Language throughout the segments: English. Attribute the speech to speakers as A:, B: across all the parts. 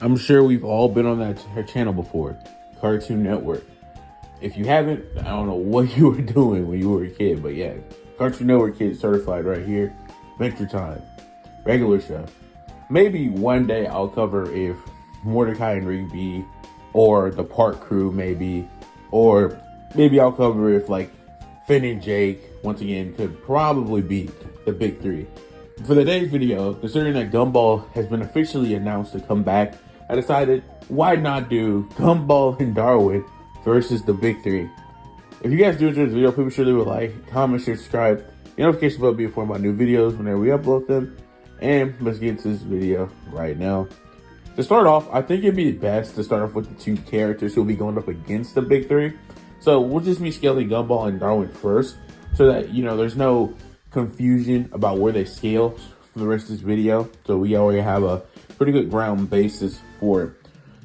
A: I'm sure we've all been on that her channel before, Cartoon Network. If you haven't, I don't know what you were doing when you were a kid, but yeah, Cartoon Network Kids certified right here. Adventure Time, regular show. Maybe one day I'll cover if Mordecai and Rigby, or the Park Crew maybe, or maybe I'll cover if like Finn and Jake once again could probably beat the big three. For today's video, considering that Gumball has been officially announced to come back, I decided why not do Gumball and Darwin versus the big three. If you guys do enjoy this video, please be sure to leave a like, comment, share, subscribe. The notification bell will be informed about new videos whenever we upload them. And let's get into this video right now. To start off, I think it'd be best to start off with the two characters who will be going up against the big three. So we'll just be scaling Gumball and Darwin first, so that, you know, there's no confusion about where they scale for the rest of this video. So we already have a pretty good ground basis for it.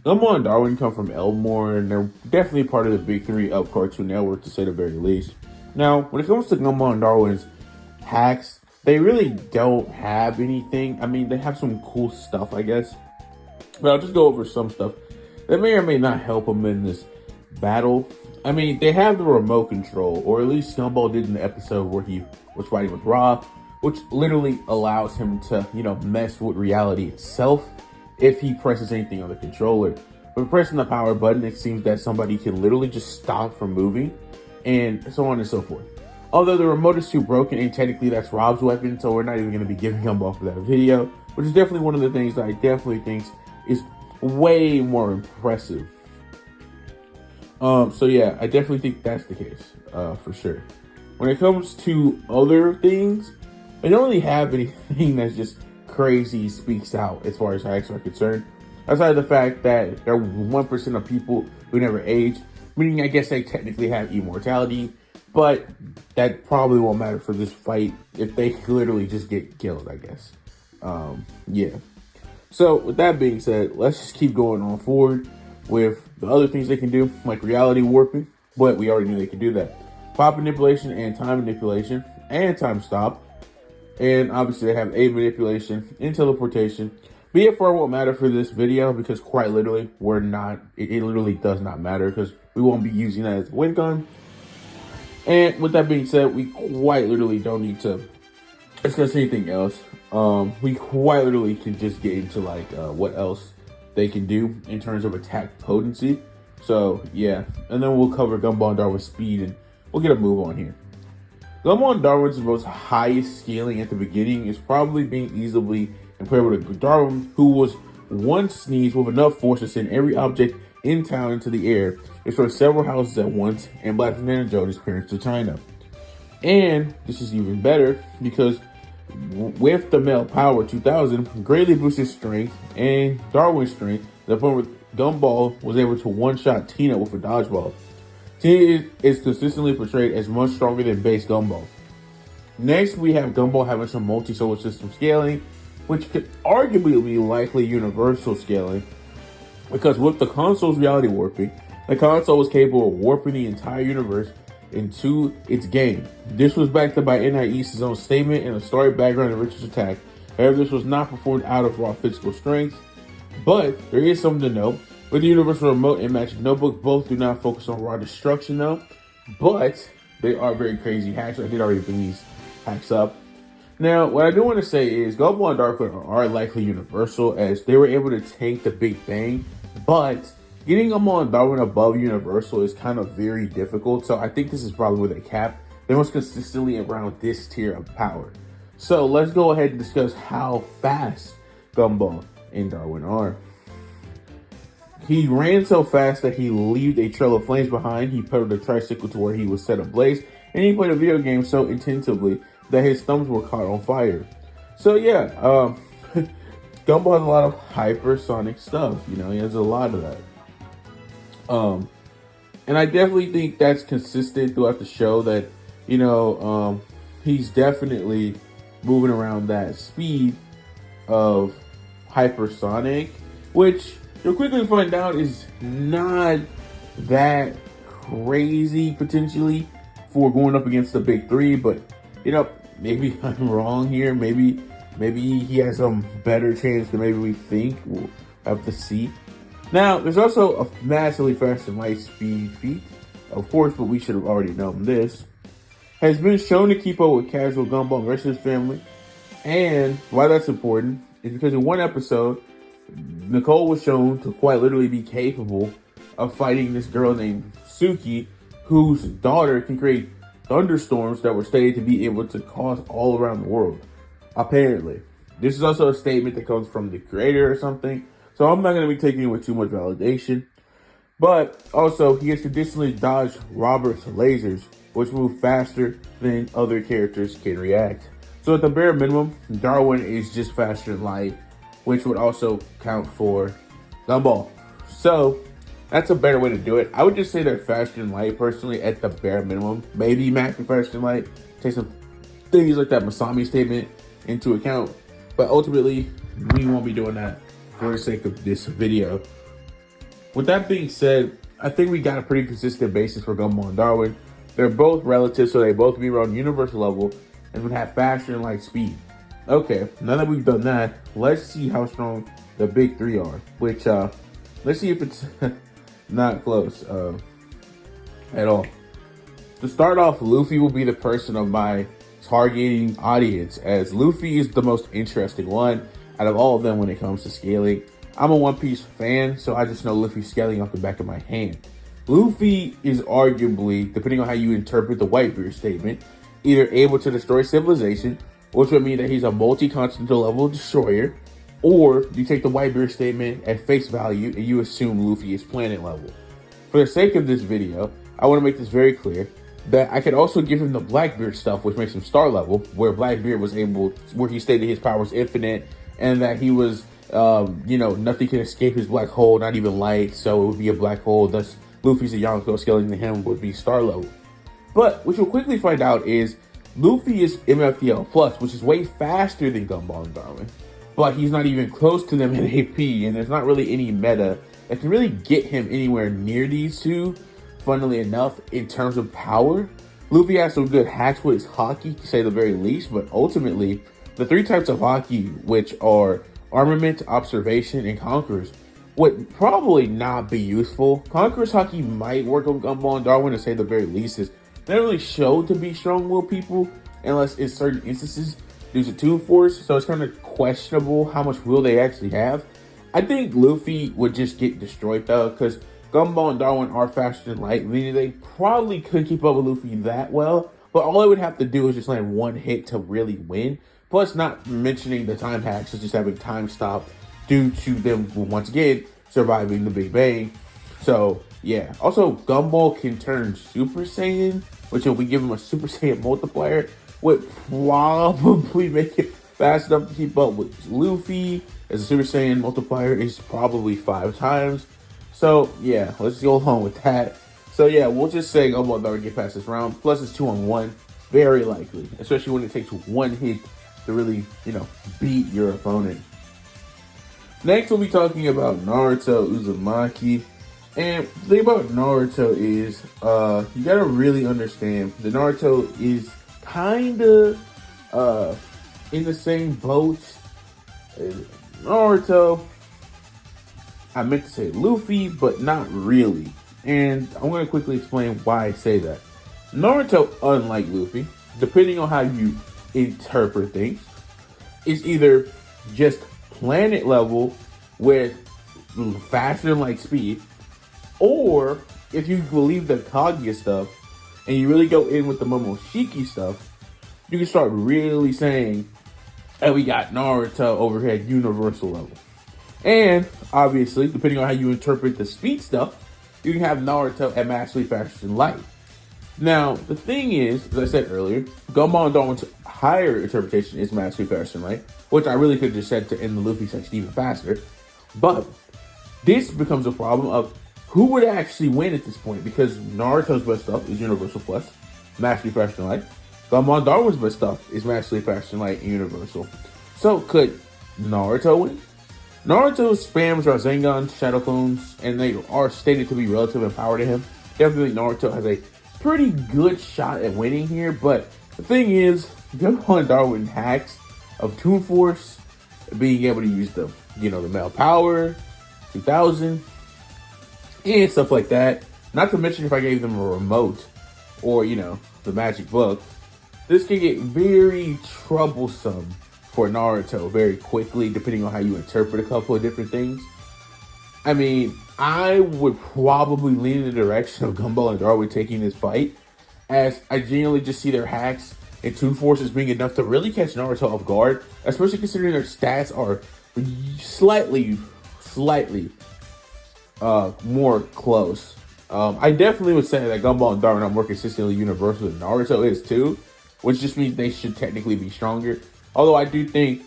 A: Gumball and Darwin come from Elmore, and they're definitely part of the big three of Cartoon Network, to say the very least. Now, when it comes to Gumball and Darwin's hacks, they really don't have anything. I mean, they have some cool stuff, I guess. But I'll just go over some stuff that may or may not help them in this battle. I mean, they have the remote control, or at least Gumball did in the episode where he was fighting with Rob, which literally allows him to, you know, mess with reality itself if he presses anything on the controller. But pressing the power button, it seems that somebody can literally just stop from moving, and so on and so forth. Although the remote is too broken, and technically that's Rob's weapon, so we're not even going to be giving Gumball for that video, which is definitely one of the things that I definitely think is way more impressive. So yeah, I definitely think that's the case, for sure. When it comes to other things, I don't really have anything that's just crazy speaks out as far as hacks are concerned. Outside of the fact that there are 1% of people who never age, meaning I guess they technically have immortality, but that probably won't matter for this fight if they literally just get killed, I guess. Yeah. So with that being said, let's just keep going on forward with the other things they can do, like reality warping, but we already knew they could do that. Pop manipulation and time manipulation and time stop. And obviously they have aid manipulation and teleportation. BFR won't matter for this video because quite literally it literally does not matter because we won't be using that as a wind gun. And with that being said, we quite literally don't need to discuss anything else. We quite literally can just get into like what else they can do in terms of attack potency. So yeah, and then we'll cover Gumball and Darwin's speed, and we'll get a move on here. Gumball and Darwin's most highest scaling at the beginning is probably being easily comparable to Darwin, who was one sneeze with enough force to send every object in town into the air, destroy several houses at once, and blast Banana Joe disappearance to China. And this is even better because with the male power 2000 greatly boosted strength and Darwin's strength to the point where Gumball was able to one-shot Tina with a dodgeball. Tina is consistently portrayed as much stronger than base Gumball. Next, we have Gumball having some multi-solar system scaling, which could arguably be likely universal scaling, because with the console's reality warping, the console was capable of warping the entire universe into its game. This was backed up by N.I. East's own statement and a story background of Richard's attack. However, this was not performed out of raw physical strength, but there is something to note. With the Universal Remote and Magic Notebook, both do not focus on raw destruction though, but they are very crazy hacks. I did already bring these hacks up. Now, what I do want to say is Gumball and Darwin are likely universal, as they were able to tank the Big Bang, but getting Gumball and Darwin above universal is kind of very difficult. So I think this is probably where they cap. They're most consistently around this tier of power. So let's go ahead and discuss how fast Gumball and Darwin are. He ran so fast that he left a trail of flames behind. He pedaled a tricycle to where he was set ablaze, and he played a video game so intensively that his thumbs were caught on fire. So yeah, Gumball has a lot of hypersonic stuff. You know, he has a lot of that. And I definitely think that's consistent throughout the show that, you know, he's definitely moving around that speed of hypersonic, which you'll quickly find out is not that crazy potentially for going up against the big three. But, you know, maybe I'm wrong here. Maybe he has some better chance than maybe we think. of the sea. Now, there's also a massively fast and light speed feat, of course, but we should have already known this. Has been shown to keep up with casual Gumball and the rest of his family. And why that's important is because in one episode, Nicole was shown to quite literally be capable of fighting this girl named Suki, whose daughter can create thunderstorms that were stated to be able to cause all around the world. Apparently. This is also a statement that comes from the creator or something. So I'm not going to be taking it with too much validation. But also, he has traditionally dodged Robert's lasers, which move faster than other characters can react. So at the bare minimum, Darwin is just faster than light, which would also count for Gumball. So that's a better way to do it. I would just say they're faster than light, personally, at the bare minimum. Maybe Mac be faster than light. Take some things like that Masami statement into account. But ultimately, we won't be doing that for the sake of this video. With that being said, I think we got a pretty consistent basis for Gumball and Darwin. They're both relative, so they both be around universal level and would have faster and light speed. Okay, now that we've done that, let's see how strong the big three are. Which, let's see if it's not close at all. To start off, Luffy will be the person of my targeting audience, as Luffy is the most interesting one out of all of them when it comes to scaling. I'm a One Piece fan, so I just know Luffy Scaling off the back of my hand. Luffy is arguably, depending on how you interpret the Whitebeard statement, either able to destroy civilization, which would mean that he's a multi-continental level destroyer, or you take the Whitebeard statement at face value and you assume Luffy is planet level. For the sake of this video, I want to make this very clear that I could also give him the Blackbeard stuff, which makes him star level, where Blackbeard was able, where he stated his power was infinite and that he was, nothing can escape his black hole, not even light, so it would be a black hole. Thus, Luffy's a Yonko scaling to him would be star level. But what you'll quickly find out is Luffy is MFDL plus, which is way faster than Gumball and Darwin, but he's not even close to them in AP, and there's not really any meta that can really get him anywhere near these two. Funnily enough, in terms of power, Luffy has some good hacks with his hockey, to say the very least, but ultimately, the three types of hockey, which are armament, observation, and conquerors, would probably not be useful. Conqueror's hockey might work on Gumball and Darwin, to say the very least, is they're really shown to be strong-willed people, unless in certain instances due to Toon Force, so it's kind of questionable how much will they actually have. I think Luffy would just get destroyed though, because Gumball and Darwin are faster than light, meaning they probably couldn't keep up with Luffy that well, but all they would have to do is just land one hit to really win. Plus, not mentioning the time hacks, such as having time stop due to them, once again, surviving the Big Bang. So, yeah. Also, Gumball can turn Super Saiyan, which if we give him a Super Saiyan multiplier, would probably make it fast enough to keep up with Luffy, as a Super Saiyan multiplier is probably 5 times. So, yeah, let's go along with that. So, yeah, we'll just say Gumball and Darwin get past this round. Plus, it's 2-on-1. Very likely, especially when it takes one hit to really, beat your opponent. Next, we'll be talking about Naruto Uzumaki. And the thing about Naruto is, you gotta really understand that Naruto is kinda, in the same boat as Naruto. I meant to say Luffy, but not really. And I'm gonna quickly explain why I say that. Naruto, unlike Luffy, depending on how you interpret things, is either just planet level with faster than light speed, or if you believe the Kaguya stuff and you really go in with the Momoshiki stuff, you can start really saying, hey, we got Naruto over here at universal level. And obviously, depending on how you interpret the speed stuff, you can have Naruto at massively faster than light. Now, the thing is, as I said earlier, Gumball and Darwin's higher interpretation is massively faster than light, which I really could have just said to end the Luffy section even faster. But this becomes a problem of who would actually win at this point, because Naruto's best stuff is Universal Plus, massively faster than light. Gumball and Darwin's best stuff is massively faster than light and Universal. So could Naruto win? Naruto spams Rasengan, Shadow Clones, and they are stated to be relative in power to him. Definitely Naruto has a pretty good shot at winning here, but the thing is, Gumball and Darwin hacks of Toon Force, being able to use the, the male power, 2000, and stuff like that. Not to mention if I gave them a remote or, the magic book, this can get very troublesome for Naruto very quickly, depending on how you interpret a couple of different things. I mean, I would probably lean in the direction of Gumball and Darwin taking this fight, as I genuinely just see their hacks and Toon Force as being enough to really catch Naruto off guard, especially considering their stats are slightly more close. I definitely would say that Gumball and Darwin are more consistently universal than Naruto is too, which just means they should technically be stronger. Although I do think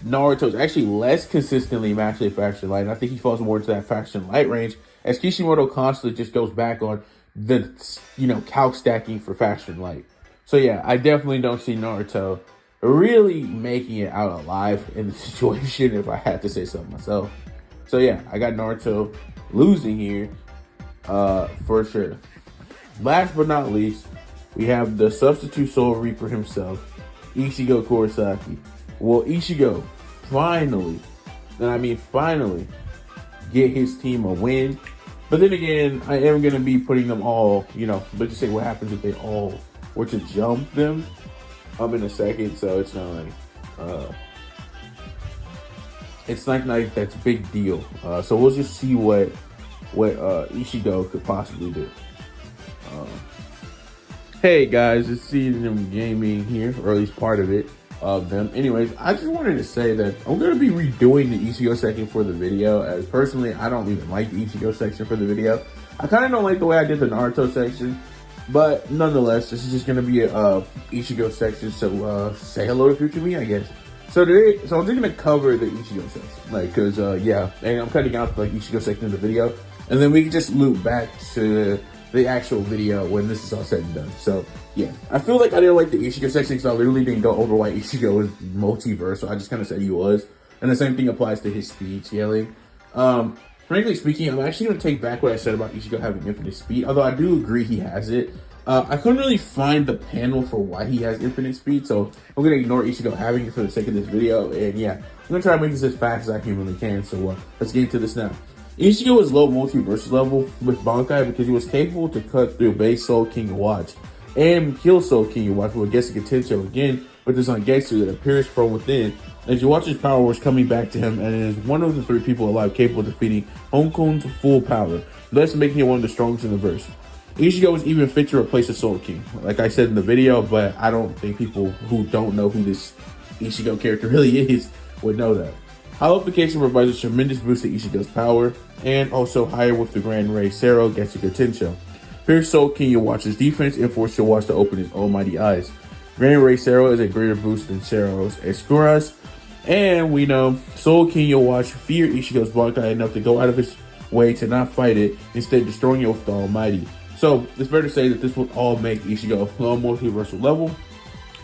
A: Naruto is actually less consistently mastery Faction Light, and I think he falls more into that Faction Light range, as Kishimoto constantly just goes back on the, calc stacking for Faction Light. So yeah, I definitely don't see Naruto really making it out alive in the situation, if I had to say so myself. So yeah, I got Naruto losing here, for sure. Last but not least, we have the substitute Soul Reaper himself, Ichigo Kurosaki. Will Ichigo finally get his team a win? But then again, I am going to be putting them all, let's just say what happens if they all were to jump them in a second. So it's not like that's a big deal. So we'll just see what Ichigo could possibly do. Hey guys, it's Season Gaming here, or at least part of it, of them. Anyways, I just wanted to say that I'm going to be redoing the Ichigo section for the video, as personally, I don't even like the Ichigo section for the video. I kind of don't like the way I did the Naruto section, but nonetheless, this is just going to be a Ichigo section, so say hello to future me, I guess. So I'm just going to cover the Ichigo section, cause yeah, and I'm cutting out the Ichigo section of the video, and then we can just loop back to the actual video when this is all said and done. So yeah, I feel like I didn't like the Ichigo section because I literally didn't go over why Ichigo was multiversal. I just kind of said he was, and the same thing applies to his speed scaling. Frankly speaking, I'm actually going to take back what I said about Ichigo having infinite speed, although I do agree he has it. I couldn't really find the panel for why he has infinite speed, so I'm going to ignore Ichigo having it for the sake of this video, and yeah, I'm going to try to make this as fast as I humanly can, so let's get into this now. Ichigo was low multiverse level with Bankai because he was capable to cut through base Soul King Watch and kill Soul King Watch with Getsuga Tensho again with this Zangetsu that appears from within as you watch his power was coming back to him, and is one of the 3 people alive capable of defeating Hong Kong's full power, thus making him one of the strongest in the verse. Ichigo was even fit to replace the Soul King, like I said in the video, but I don't think people who don't know who this Ichigo character really is would know that. Hollowification provides a tremendous boost to Ichigo's power, and also higher with the Grand Ray Sero Getsuga Tensho. Pierce Soul King Yawatch's defense and force Yawatch to open his almighty eyes. Grand Ray Sero is a greater boost than Sero's Escuras, and we know Soul King Yawatch feared Ichigo's Bankai enough to go out of his way to not fight it, instead destroying it with the Almighty. So it's fair to say that this would all make Ichigo low multiversal level.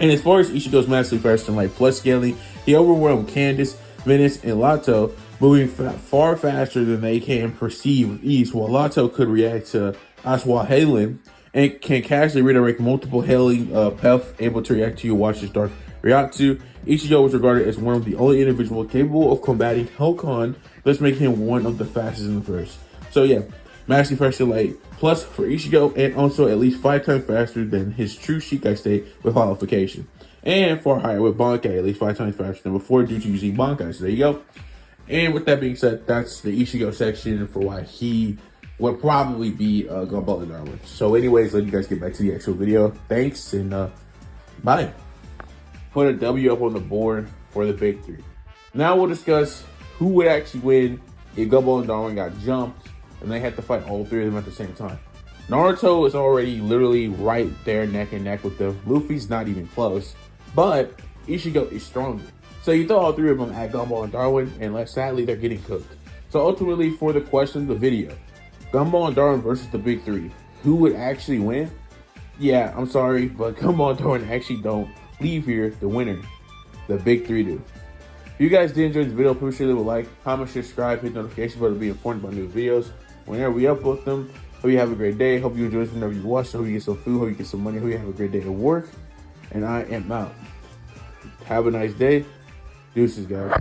A: And as far as Ichigo's massively faster than light plus scaling, he overwhelmed Candace, Venice, and Lato, moving far faster than they can perceive with ease, while Lato could react to Aswa Halen and can casually redirect multiple hailing paths able to react to Yawatch's Dark Ryatsu. Ichigo was regarded as one of the only individuals capable of combating Hellkon, thus making him one of the fastest in the verse. So yeah, massively faster light plus for Ichigo, and also at least 5 times faster than his true Shikai state with Hollowification. And far higher with Bankai, at least 5 times faster than before due to using Bankai. So there you go. And with that being said, that's the Ichigo section for why he would probably be Gumball Darwin. So anyways, let you guys get back to the actual video. Thanks, and bye. Put a W up on the board for the big 3. Now we'll discuss who would actually win if Gumball and Darwin got jumped and they had to fight all 3 of them at the same time. Naruto is already literally right there neck and neck with them. Luffy's not even close, but Ichigo is stronger. So you throw all 3 of them at Gumball and Darwin, and sadly they're getting cooked. So ultimately, for the question of the video, Gumball and Darwin versus the big 3, who would actually win? Yeah, I'm sorry, but Gumball and Darwin actually don't leave here the winner. The big 3 do. If you guys did enjoy this video, please sure leave a like, comment, subscribe, hit the notification bell to be informed about new videos whenever we upload them. Hope you have a great day. Hope you enjoy this whenever you watch. Hope you get some food. Hope you get some money. Hope you have a great day at work. And I am out. Have a nice day. Deuces, guys.